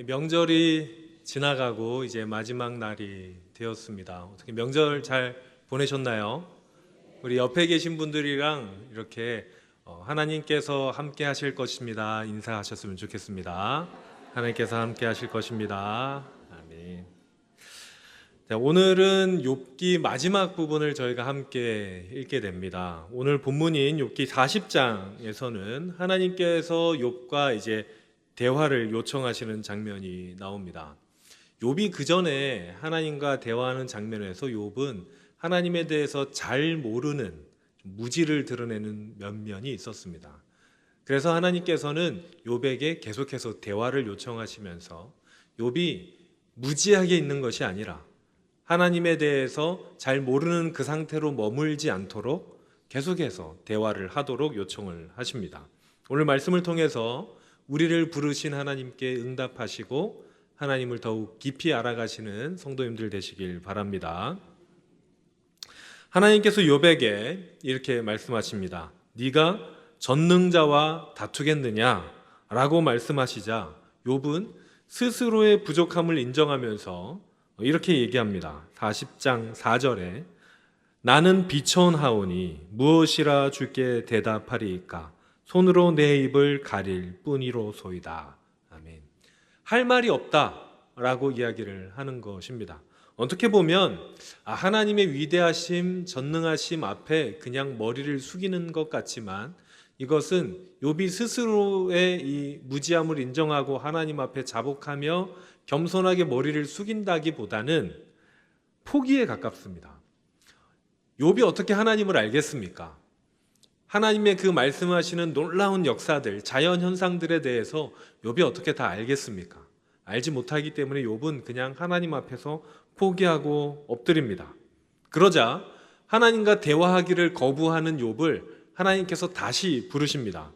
명절이 지나가고 이제 마지막 날이 되었습니다. 어떻게 명절 잘 보내셨나요? 우리 옆에 계신 분들이랑 이렇게 하나님께서 함께 하실 것입니다. 인사하셨으면 좋겠습니다. 하나님께서 함께 하실 것입니다. 아멘. 자, 오늘은 욥기 마지막 부분을 저희가 함께 읽게 됩니다. 오늘 본문인 욥기 40장에서는 하나님께서 욥과 이제 대화를 요청하시는 장면이 나옵니다. 욥이 그 전에 하나님과 대화하는 장면에서 욥은 하나님에 대해서 잘 모르는 무지를 드러내는 면면이 있었습니다. 그래서 하나님께서는 욥에게 계속해서 대화를 요청하시면서 욥이 무지하게 있는 것이 아니라 하나님에 대해서 잘 모르는 그 상태로 머물지 않도록 계속해서 대화를 하도록 요청을 하십니다. 오늘 말씀을 통해서 우리를 부르신 하나님께 응답하시고 하나님을 더욱 깊이 알아가시는 성도님들 되시길 바랍니다. 하나님께서 욥에게 이렇게 말씀하십니다. 네가 전능자와 다투겠느냐? 라고 말씀하시자 욥은 스스로의 부족함을 인정하면서 이렇게 얘기합니다. 40장 4절에 나는 비천하오니 무엇이라 주께 대답하리이까? 손으로 내 입을 가릴 뿐이로소이다. 아멘. 할 말이 없다라고 이야기를 하는 것입니다. 어떻게 보면 하나님의 위대하심, 전능하심 앞에 그냥 머리를 숙이는 것 같지만 이것은 욥이 스스로의 이 무지함을 인정하고 하나님 앞에 자복하며 겸손하게 머리를 숙인다기보다는 포기에 가깝습니다. 욥이 어떻게 하나님을 알겠습니까? 하나님의 그 말씀하시는 놀라운 역사들, 자연 현상들에 대해서 욥이 어떻게 다 알겠습니까? 알지 못하기 때문에 욥은 그냥 하나님 앞에서 포기하고 엎드립니다. 그러자 하나님과 대화하기를 거부하는 욥을 하나님께서 다시 부르십니다.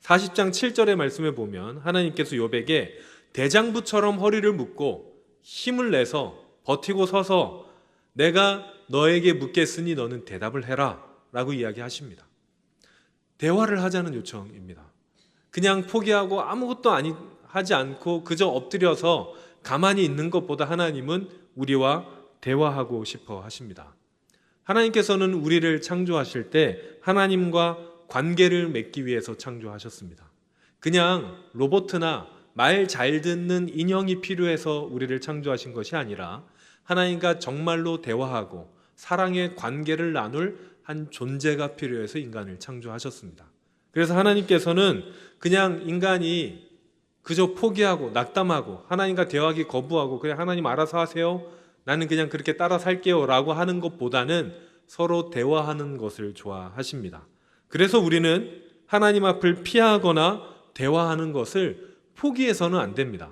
40장 7절의 말씀에 보면 하나님께서 욥에게 대장부처럼 허리를 묶고 힘을 내서 버티고 서서 내가 너에게 묻겠으니 너는 대답을 해라 라고 이야기하십니다. 대화를 하자는 요청입니다. 그냥 포기하고 아무것도 하지 않고 그저 엎드려서 가만히 있는 것보다 하나님은 우리와 대화하고 싶어 하십니다. 하나님께서는 우리를 창조하실 때 하나님과 관계를 맺기 위해서 창조하셨습니다. 그냥 로봇이나 말 잘 듣는 인형이 필요해서 우리를 창조하신 것이 아니라 하나님과 정말로 대화하고 사랑의 관계를 나눌 한 존재가 필요해서 인간을 창조하셨습니다. 그래서 하나님께서는 그냥 인간이 그저 포기하고 낙담하고 하나님과 대화하기 거부하고 그냥 하나님 알아서 하세요. 나는 그냥 그렇게 따라 살게요 라고 하는 것보다는 서로 대화하는 것을 좋아하십니다. 그래서 우리는 하나님 앞을 피하거나 대화하는 것을 포기해서는 안 됩니다.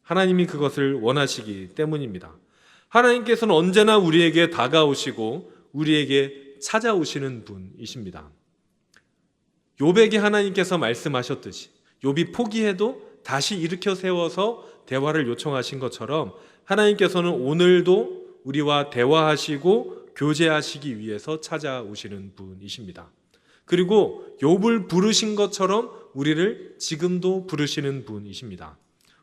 하나님이 그것을 원하시기 때문입니다. 하나님께서는 언제나 우리에게 다가오시고 우리에게 찾아오시는 분이십니다. 욥에게 하나님께서 말씀하셨듯이 욥이 포기해도 다시 일으켜 세워서 대화를 요청하신 것처럼 하나님께서는 오늘도 우리와 대화하시고 교제하시기 위해서 찾아오시는 분이십니다. 그리고 욥을 부르신 것처럼 우리를 지금도 부르시는 분이십니다.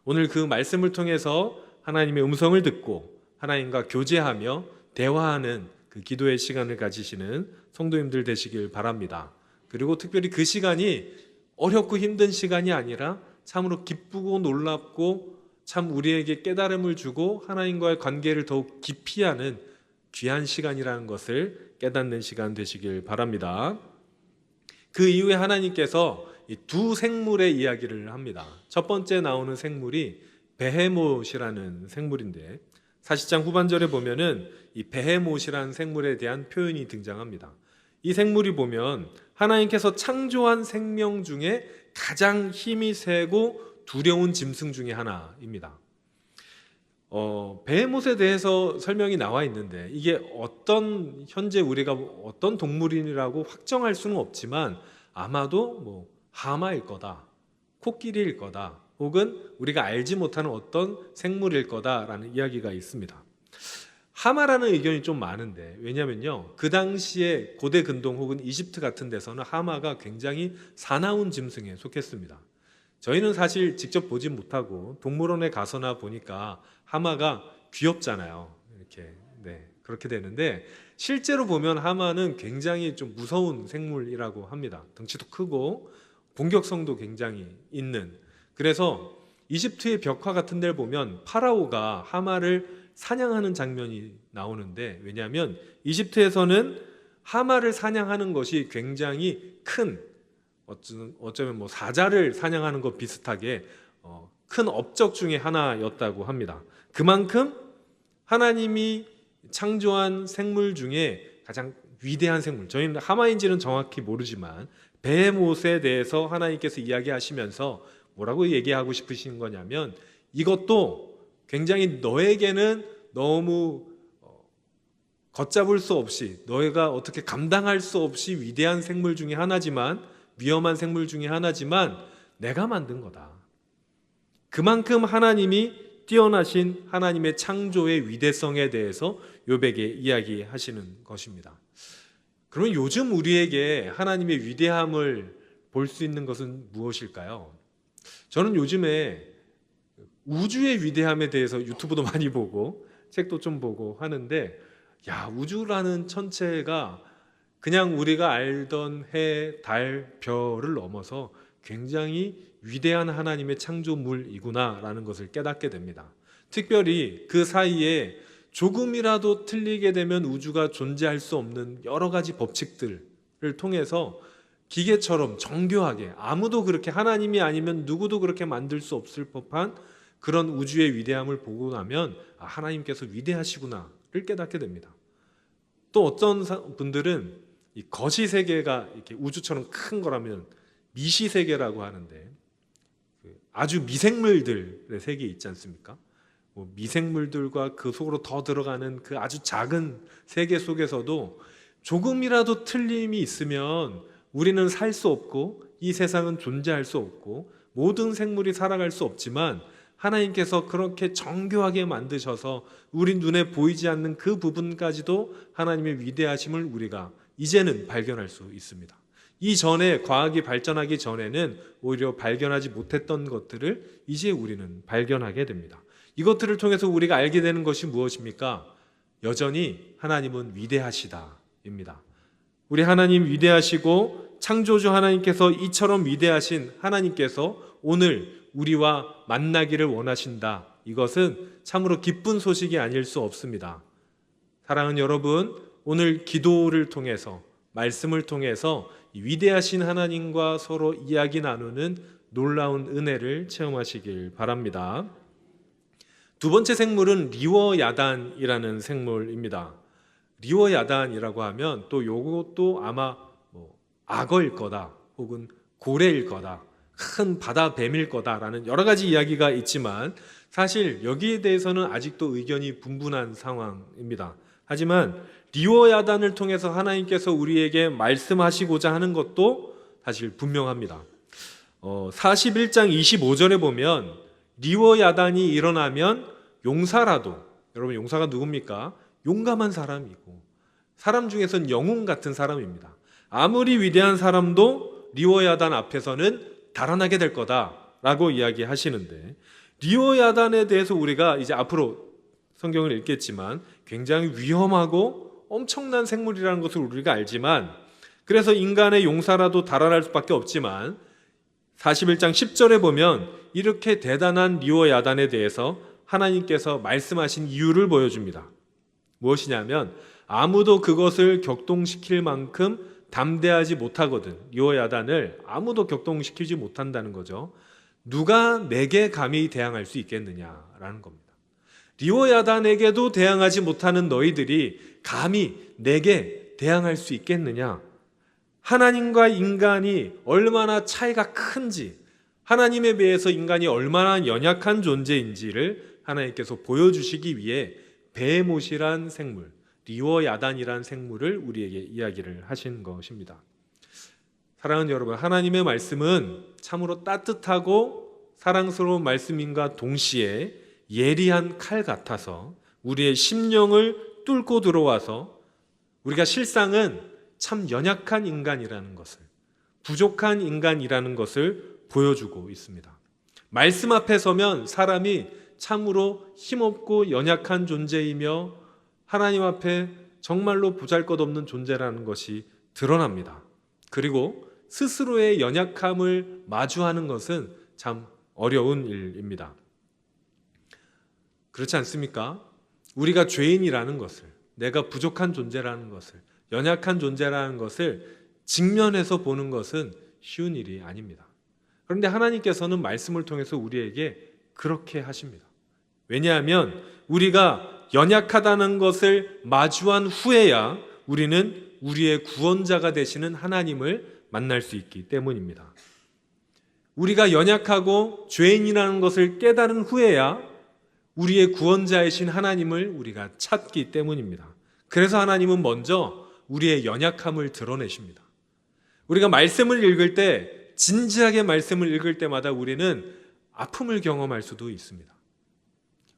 오늘 그 말씀을 통해서 하나님의 음성을 듣고 하나님과 교제하며 대화하는 그 기도의 시간을 가지시는 성도님들 되시길 바랍니다. 그리고 특별히 그 시간이 어렵고 힘든 시간이 아니라 참으로 기쁘고 놀랍고 참 우리에게 깨달음을 주고 하나님과의 관계를 더욱 깊이 하는 귀한 시간이라는 것을 깨닫는 시간 되시길 바랍니다. 그 이후에 하나님께서 이 두 생물의 이야기를 합니다. 첫 번째 나오는 생물이 베헤못이라는 생물인데 40장 후반절에 보면은 이 베헤못이라는 생물에 대한 표현이 등장합니다. 이 생물이 보면 하나님께서 창조한 생명 중에 가장 힘이 세고 두려운 짐승 중에 하나입니다. 베헤못에 대해서 설명이 나와 있는데 이게 현재 우리가 어떤 동물이라고 확정할 수는 없지만 아마도 하마일 거다, 코끼리일 거다, 혹은 우리가 알지 못하는 어떤 생물일 거다라는 이야기가 있습니다. 하마라는 의견이 좀 많은데 왜냐면요 그 당시에 고대 근동 혹은 이집트 같은 데서는 하마가 굉장히 사나운 짐승에 속했습니다. 저희는 사실 직접 보진 못하고 동물원에 가서나 보니까 하마가 귀엽잖아요. 이렇게 그렇게 되는데 실제로 보면 하마는 굉장히 좀 무서운 생물이라고 합니다. 덩치도 크고 공격성도 굉장히 있는. 그래서 이집트의 벽화 같은 데를 보면 파라오가 하마를 사냥하는 장면이 나오는데, 왜냐하면 이집트에서는 하마를 사냥하는 것이 굉장히 큰, 어쩌면 뭐 사자를 사냥하는 것 비슷하게 큰 업적 중에 하나였다고 합니다. 그만큼 하나님이 창조한 생물 중에 가장 위대한 생물, 저희는 하마인지는 정확히 모르지만 베헤못에 대해서 하나님께서 이야기하시면서 뭐라고 얘기하고 싶으신 거냐면, 이것도 굉장히 너에게는 너무 걷잡을 수 없이, 너희가 어떻게 감당할 수 없이 위대한 생물 중에 하나지만, 위험한 생물 중에 하나지만 내가 만든 거다. 그만큼 하나님이 뛰어나신 하나님의 창조의 위대성에 대해서 욥에게 이야기하시는 것입니다. 그러면 요즘 우리에게 하나님의 위대함을 볼 수 있는 것은 무엇일까요? 저는 요즘에 우주의 위대함에 대해서 유튜브도 많이 보고 책도 좀 보고 하는데, 우주라는 천체가 그냥 우리가 알던 해, 달, 별을 넘어서 굉장히 위대한 하나님의 창조물이구나라는 것을 깨닫게 됩니다. 특별히 그 사이에 조금이라도 틀리게 되면 우주가 존재할 수 없는 여러 가지 법칙들을 통해서 기계처럼 정교하게, 아무도 그렇게, 하나님이 아니면 누구도 그렇게 만들 수 없을 법한 그런 우주의 위대함을 보고 나면 하나님께서 위대하시구나를 깨닫게 됩니다. 또 어떤 분들은 이 거시 세계가 이렇게 우주처럼 큰 거라면 미시 세계라고 하는데, 아주 미생물들의 세계 있지 않습니까? 미생물들과 그 속으로 더 들어가는 그 아주 작은 세계 속에서도 조금이라도 틀림이 있으면 우리는 살 수 없고 이 세상은 존재할 수 없고 모든 생물이 살아갈 수 없지만, 하나님께서 그렇게 정교하게 만드셔서 우리 눈에 보이지 않는 그 부분까지도 하나님의 위대하심을 우리가 이제는 발견할 수 있습니다. 이전에 과학이 발전하기 전에는 오히려 발견하지 못했던 것들을 이제 우리는 발견하게 됩니다. 이것들을 통해서 우리가 알게 되는 것이 무엇입니까? 여전히 하나님은 위대하시다입니다. 우리 하나님 위대하시고 창조주 하나님께서 이처럼 위대하신 하나님께서 오늘 우리와 만나기를 원하신다. 이것은 참으로 기쁜 소식이 아닐 수 없습니다. 사랑하는 여러분, 오늘 기도를 통해서, 말씀을 통해서 위대하신 하나님과 서로 이야기 나누는 놀라운 은혜를 체험하시길 바랍니다. 두 번째 생물은 리워야단이라는 생물입니다. 리워야단이라고 하면 또 요것도 아마 악어일 거다, 혹은 고래일 거다, 큰 바다 뱀일 거다라는 여러 가지 이야기가 있지만, 사실 여기에 대해서는 아직도 의견이 분분한 상황입니다. 하지만 리워야단을 통해서 하나님께서 우리에게 말씀하시고자 하는 것도 사실 분명합니다. 41장 25절에 보면 리워야단이 일어나면 용사라도, 여러분 용사가 누굽니까? 용감한 사람이고 사람 중에서는 영웅 같은 사람입니다. 아무리 위대한 사람도 리워야단 앞에서는 달아나게 될 거다라고 이야기하시는데, 리워야단에 대해서 우리가 이제 앞으로 성경을 읽겠지만 굉장히 위험하고 엄청난 생물이라는 것을 우리가 알지만, 그래서 인간의 용사라도 달아날 수밖에 없지만 41장 10절에 보면 이렇게 대단한 리워야단에 대해서 하나님께서 말씀하신 이유를 보여줍니다. 무엇이냐면 아무도 그것을 격동시킬 만큼 담대하지 못하거든. 리워야단을 아무도 격동시키지 못한다는 거죠. 누가 내게 감히 대항할 수 있겠느냐라는 겁니다. 리워야단에게도 대항하지 못하는 너희들이 감히 내게 대항할 수 있겠느냐? 하나님과 인간이 얼마나 차이가 큰지, 하나님에 비해서 인간이 얼마나 연약한 존재인지를 하나님께서 보여주시기 위해 베헤못이란 생물, 리워야단이란 생물을 우리에게 이야기를 하신 것입니다. 사랑하는 여러분, 하나님의 말씀은 참으로 따뜻하고 사랑스러운 말씀인가 동시에 예리한 칼 같아서 우리의 심령을 뚫고 들어와서 우리가 실상은 참 연약한 인간이라는 것을, 부족한 인간이라는 것을 보여주고 있습니다. 말씀 앞에 서면 사람이 참으로 힘없고 연약한 존재이며 하나님 앞에 정말로 보잘것없는 존재라는 것이 드러납니다. 그리고 스스로의 연약함을 마주하는 것은 참 어려운 일입니다. 그렇지 않습니까? 우리가 죄인이라는 것을, 내가 부족한 존재라는 것을, 연약한 존재라는 것을 직면해서 보는 것은 쉬운 일이 아닙니다. 그런데 하나님께서는 말씀을 통해서 우리에게 그렇게 하십니다. 왜냐하면 우리가 연약하다는 것을 마주한 후에야 우리는 우리의 구원자가 되시는 하나님을 만날 수 있기 때문입니다. 우리가 연약하고 죄인이라는 것을 깨달은 후에야 우리의 구원자이신 하나님을 우리가 찾기 때문입니다. 그래서 하나님은 먼저 우리의 연약함을 드러내십니다. 우리가 말씀을 읽을 때, 진지하게 말씀을 읽을 때마다 우리는 아픔을 경험할 수도 있습니다.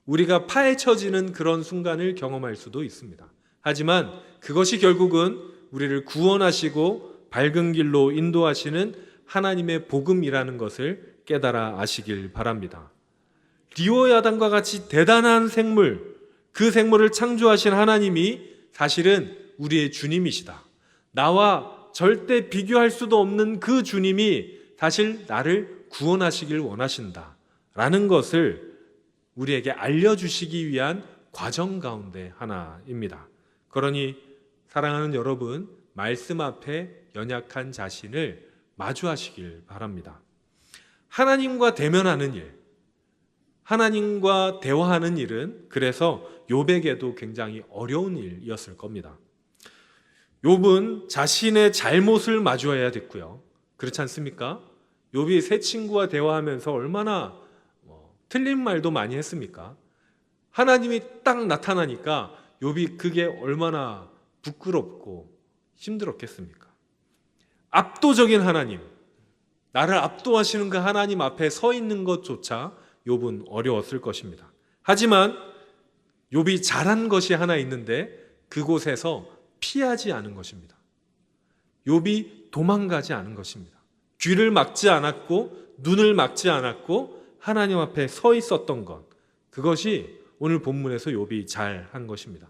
우리가 파헤쳐지는 그런 순간을 경험할 수도 있습니다. 하지만 그것이 결국은 우리를 구원하시고 밝은 길로 인도하시는 하나님의 복음이라는 것을 깨달아 아시길 바랍니다. 리오야단과 같이 대단한 생물, 그 생물을 창조하신 하나님이 사실은 우리의 주님이시다. 나와 절대 비교할 수도 없는 그 주님이 사실 나를 구원하시길 원하신다 라는 것을 우리에게 알려주시기 위한 과정 가운데 하나입니다. 그러니 사랑하는 여러분, 말씀 앞에 연약한 자신을 마주하시길 바랍니다. 하나님과 대면하는 일, 하나님과 대화하는 일은 그래서 욥에게도 굉장히 어려운 일이었을 겁니다. 욥은 자신의 잘못을 마주해야 됐고요. 그렇지 않습니까? 욥이 새 친구와 대화하면서 얼마나 틀린 말도 많이 했습니까? 하나님이 딱 나타나니까 욥이 그게 얼마나 부끄럽고 힘들었겠습니까? 압도적인 하나님, 나를 압도하시는 그 하나님 앞에 서 있는 것조차 욥은 어려웠을 것입니다. 하지만 욥이 잘한 것이 하나 있는데 그곳에서 피하지 않은 것입니다. 욥이 도망가지 않은 것입니다. 귀를 막지 않았고 눈을 막지 않았고 하나님 앞에 서 있었던 것, 그것이 오늘 본문에서 욥이 잘한 것입니다.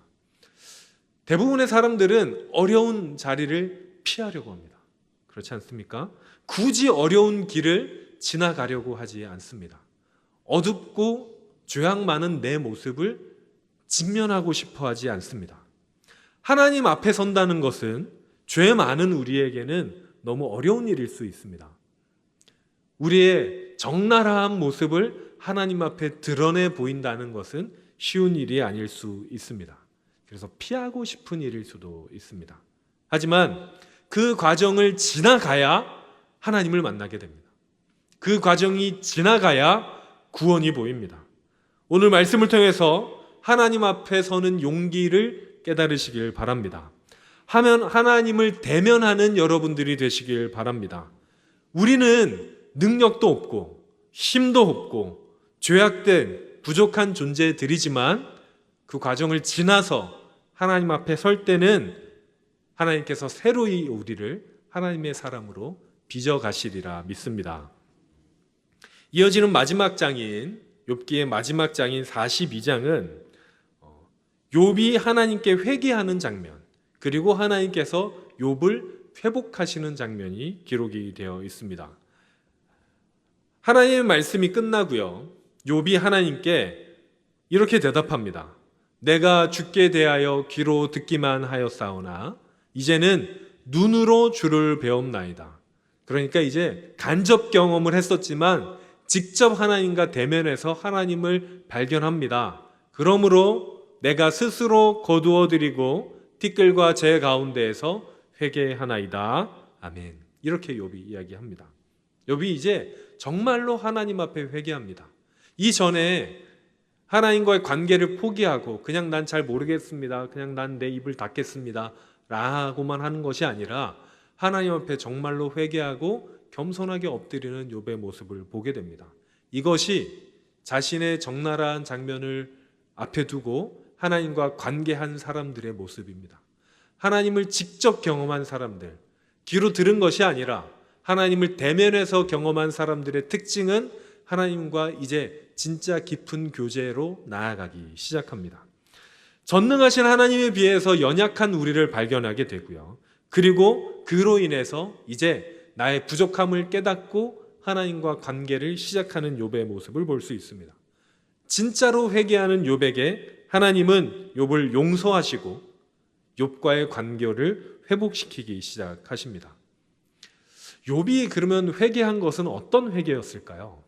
대부분의 사람들은 어려운 자리를 피하려고 합니다. 그렇지 않습니까? 굳이 어려운 길을 지나가려고 하지 않습니다. 어둡고 죄악 많은 내 모습을 직면하고 싶어 하지 않습니다. 하나님 앞에 선다는 것은 죄 많은 우리에게는 너무 어려운 일일 수 있습니다. 우리의 적나라한 모습을 하나님 앞에 드러내 보인다는 것은 쉬운 일이 아닐 수 있습니다. 그래서 피하고 싶은 일일 수도 있습니다. 하지만 그 과정을 지나가야 하나님을 만나게 됩니다. 그 과정이 지나가야 구원이 보입니다. 오늘 말씀을 통해서 하나님 앞에 서는 용기를 깨달으시길 바랍니다. 하나님을 대면하는 여러분들이 되시길 바랍니다. 우리는 능력도 없고 힘도 없고 죄악된 부족한 존재들이지만 그 과정을 지나서 하나님 앞에 설 때는 하나님께서 새로이 우리를 하나님의 사람으로 빚어가시리라 믿습니다. 이어지는 마지막 장인, 욥기의 마지막 장인 42장은 욥이 하나님께 회개하는 장면, 그리고 하나님께서 욥을 회복하시는 장면이 기록이 되어 있습니다. 하나님의 말씀이 끝나고요, 욥이 하나님께 이렇게 대답합니다. 내가 주께 대하여 귀로 듣기만 하였사오나 이제는 눈으로 주를 배움나이다. 그러니까 이제 간접 경험을 했었지만 직접 하나님과 대면해서 하나님을 발견합니다. 그러므로 내가 스스로 거두어드리고 티끌과 재 가운데에서 회개하나이다. 아멘. 이렇게 욥이 이야기합니다. 욥이 이제 정말로 하나님 앞에 회개합니다. 이전에 하나님과의 관계를 포기하고 그냥 난 잘 모르겠습니다, 그냥 난 내 입을 닫겠습니다 라고만 하는 것이 아니라 하나님 앞에 정말로 회개하고 겸손하게 엎드리는 욥의 모습을 보게 됩니다. 이것이 자신의 적나라한 장면을 앞에 두고 하나님과 관계한 사람들의 모습입니다. 하나님을 직접 경험한 사람들, 귀로 들은 것이 아니라 하나님을 대면해서 경험한 사람들의 특징은 하나님과 이제 진짜 깊은 교제로 나아가기 시작합니다. 전능하신 하나님에 비해서 연약한 우리를 발견하게 되고요. 그리고 그로 인해서 이제 나의 부족함을 깨닫고 하나님과 관계를 시작하는 욥의 모습을 볼 수 있습니다. 진짜로 회개하는 욥에게 하나님은 욥을 용서하시고 욥과의 관계를 회복시키기 시작하십니다. 욥이 그러면 회개한 것은 어떤 회개였을까요?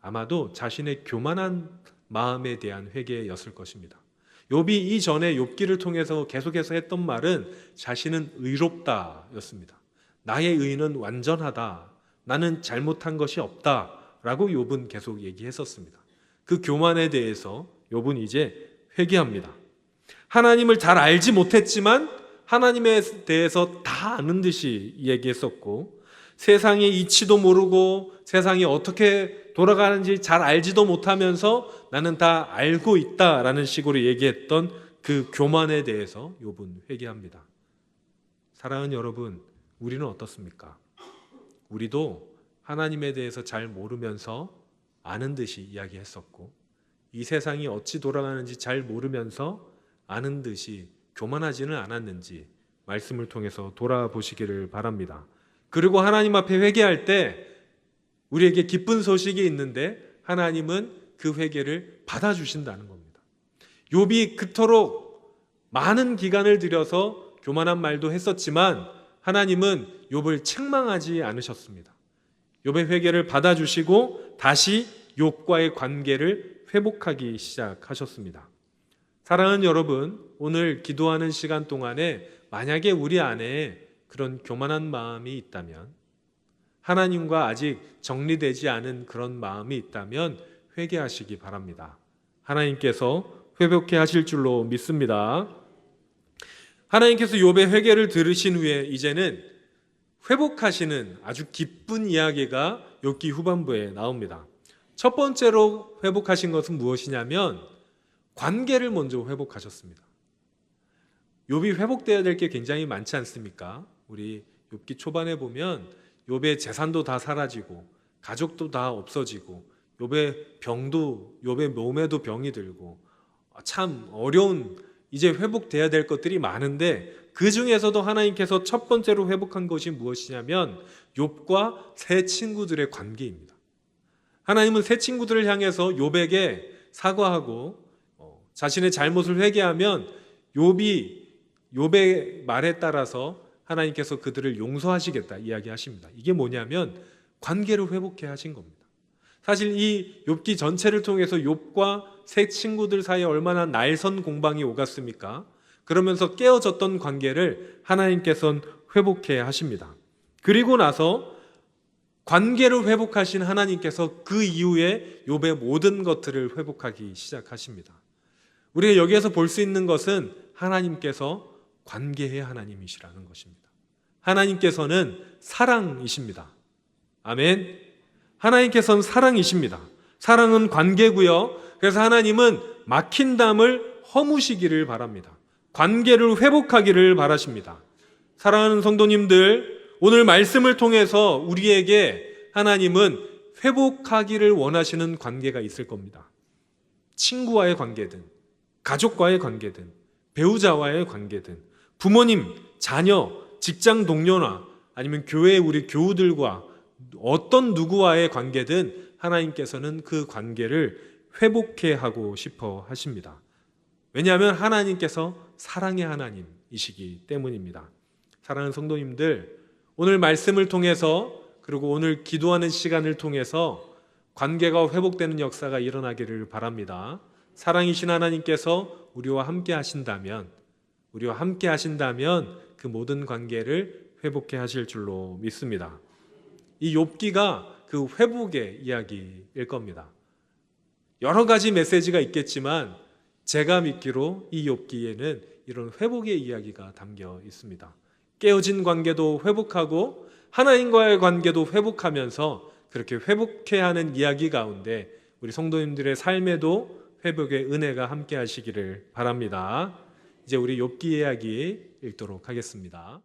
아마도 자신의 교만한 마음에 대한 회개였을 것입니다. 욥이 이전에 욥기를 통해서 계속해서 했던 말은 자신은 의롭다였습니다. 나의 의는 완전하다. 나는 잘못한 것이 없다라고 욥은 계속 얘기했었습니다. 그 교만에 대해서 욥은 이제 회개합니다. 하나님을 잘 알지 못했지만 하나님에 대해서 다 아는 듯이 얘기했었고, 세상의 이치도 모르고 세상이 어떻게 돌아가는지 잘 알지도 못하면서 나는 다 알고 있다라는 식으로 얘기했던 그 교만에 대해서 욥은 회개합니다. 사랑하는 여러분, 우리는 어떻습니까? 우리도 하나님에 대해서 잘 모르면서 아는 듯이 이야기했었고, 이 세상이 어찌 돌아가는지 잘 모르면서 아는 듯이 교만하지는 않았는지 말씀을 통해서 돌아보시기를 바랍니다. 그리고 하나님 앞에 회개할 때 우리에게 기쁜 소식이 있는데 하나님은 그 회개를 받아주신다는 겁니다. 욥이 그토록 많은 기간을 들여서 교만한 말도 했었지만 하나님은 욥을 책망하지 않으셨습니다. 욥의 회개를 받아주시고 다시 욥과의 관계를 회복하기 시작하셨습니다. 사랑하는 여러분, 오늘 기도하는 시간 동안에 만약에 우리 안에 그런 교만한 마음이 있다면, 하나님과 아직 정리되지 않은 그런 마음이 있다면 회개하시기 바랍니다. 하나님께서 회복해 하실 줄로 믿습니다. 하나님께서 욥의 회개를 들으신 후에 이제는 회복하시는 아주 기쁜 이야기가 욥기 후반부에 나옵니다. 첫 번째로 회복하신 것은 무엇이냐면 관계를 먼저 회복하셨습니다. 욥이 회복되어야 될 게 굉장히 많지 않습니까? 우리 욥기 초반에 보면 욥의 재산도 다 사라지고 가족도 다 없어지고 욥의 몸에도 병이 들고 참 어려운 이제 회복돼야 될 것들이 많은데 그 중에서도 하나님께서 첫 번째로 회복한 것이 무엇이냐면 욥과 새 친구들의 관계입니다. 하나님은 새 친구들을 향해서 욥에게 사과하고 자신의 잘못을 회개하면 욥의 말에 따라서 하나님께서 그들을 용서하시겠다 이야기하십니다. 이게 뭐냐면 관계를 회복해 하신 겁니다. 사실 이 욥기 전체를 통해서 욥과 새 친구들 사이에 얼마나 날선 공방이 오갔습니까? 그러면서 깨어졌던 관계를 하나님께서는 회복해 하십니다. 그리고 나서 관계를 회복하신 하나님께서 그 이후에 욥의 모든 것들을 회복하기 시작하십니다. 우리가 여기에서 볼 수 있는 것은 하나님께서 관계의 하나님이시라는 것입니다. 하나님께서는 사랑이십니다. 아멘. 하나님께서는 사랑이십니다. 사랑은 관계고요. 그래서 하나님은 막힌 담을 허무시기를 바랍니다. 관계를 회복하기를 바라십니다. 사랑하는 성도님들, 오늘 말씀을 통해서 우리에게 하나님은 회복하기를 원하시는 관계가 있을 겁니다. 친구와의 관계든, 가족과의 관계든, 배우자와의 관계든, 부모님, 자녀, 직장 동료나 아니면 교회 우리 교우들과 어떤 누구와의 관계든 하나님께서는 그 관계를 회복해 하고 싶어 하십니다. 왜냐하면 하나님께서 사랑의 하나님이시기 때문입니다. 사랑하는 성도님들, 오늘 말씀을 통해서 그리고 오늘 기도하는 시간을 통해서 관계가 회복되는 역사가 일어나기를 바랍니다. 사랑이신 하나님께서 우리와 함께 하신다면 그 모든 관계를 회복해 하실 줄로 믿습니다. 이 욥기가 그 회복의 이야기일 겁니다. 여러 가지 메시지가 있겠지만 제가 믿기로 이 욥기에는 이런 회복의 이야기가 담겨 있습니다. 깨어진 관계도 회복하고 하나님과의 관계도 회복하면서 그렇게 회복해야 하는 이야기 가운데 우리 성도님들의 삶에도 회복의 은혜가 함께 하시기를 바랍니다. 이제 우리 욥기 이야기 읽도록 하겠습니다.